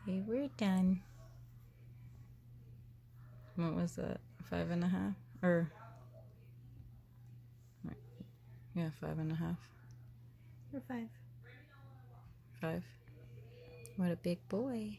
Okay, we're done. What was that? 5.5? Or, yeah, 5.5. Or 5. 5. What a big boy.